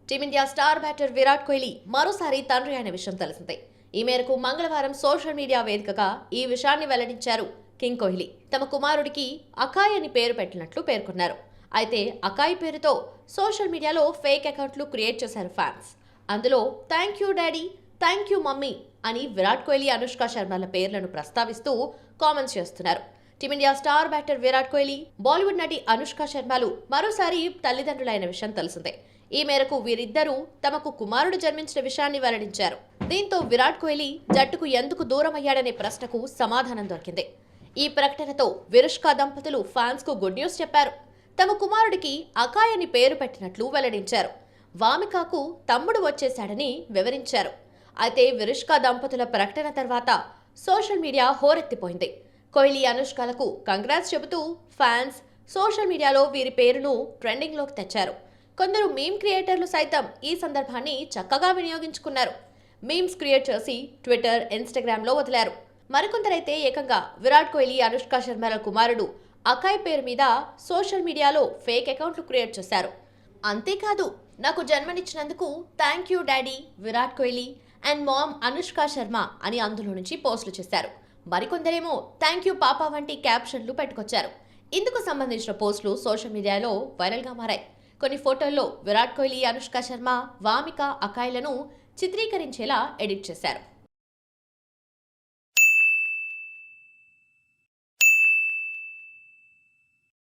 Team India star batter Virat Kohli మరోసారి తండ్రి అయిన విషయం తెలిసిందే. ఈ మేరకు మంగళవారం సోషల్ మీడియా వేదికగా ఈ విషయాన్ని వెల్లడించారు కింగ్ కోహ్లీ. తమ కుమారుడికి అకాయ్ అని పేరు పెట్టినట్లు పేర్కొన్నారు. అయితే అకాయ్ పేరుతో సోషల్ మీడియాలో ఫేక్ అకౌంట్లు క్రియేట్ చేశారు ఫ్యాన్స్. అందులో thank you daddy, thank you mummy అని విరాట్ కోహ్లీ, అనుష్క శర్మల పేర్లను ప్రస్తావిస్తూ కామెంట్స్ చేస్తున్నారు. Team India star batter Virat Kohli, Bollywood నటి అనుష్క శర్మలు మరోసారి తల్లిదండ్రులైన విషయం తెలిసిందే. ఈ మేరకు వీరిద్దరూ తమకు కుమారుడు జన్మించిన విషయాన్ని వెల్లడించారు. దీంతో విరాట్ కోహ్లీ జట్టుకు ఎందుకు దూరం అయ్యాడనే ప్రశ్నకు సమాధానం దొరికింది. ఈ ప్రకటనతో విరుష్క దంపతులు ఫ్యాన్స్ కు గుడ్ న్యూస్ చెప్పారు. తమ కుమారుడికి అకాయ్ అని పేరు పెట్టినట్లు వెల్లడించారు. వామికాకు తమ్ముడు వచ్చేశాడని వివరించారు. అయితే విరుష్క దంపతుల ప్రకటన తర్వాత సోషల్ మీడియా హోరెత్తిపోయింది. కోహ్లీ, అనుష్కలకు కంగ్రాట్స్ చెబుతూ ఫ్యాన్స్ సోషల్ మీడియాలో వీరి పేరును ట్రెండింగ్లోకి తెచ్చారు. కొందరు మీమ్ క్రియేటర్లు సైతం ఈ సందర్భాన్ని చక్కగా వినియోగించుకున్నారు. మీమ్స్ క్రియేట్ చేసి ట్విట్టర్, ఇన్స్టాగ్రామ్లో వదిలారు. మరికొందరైతే ఏకంగా విరాట్ కోహ్లీ, అనుష్క శర్మల కుమారుడు అకాయ్ పేరు మీద సోషల్ మీడియాలో ఫేక్ అకౌంట్లు క్రియేట్ చేశారు. అంతేకాదు, నాకు జన్మనిచ్చినందుకు thank you daddy Virat Kohli and mom Anushka Sharma అని అందులో నుంచి పోస్టులు చేశారు. మరికొందరేమో థ్యాంక్ యూ పాపా వంటి క్యాప్షన్లు పెట్టుకొచ్చారు. ఇందుకు సంబంధించిన పోస్టులు సోషల్ మీడియాలో వైరల్గా మారాయి. కొన్ని ఫోటోల్లో విరాట్ కోహ్లీ, అనుష్క శర్మ, వామిక, అకాయ్లను చిత్రీకరించేలా ఎడిట్ చేశారు.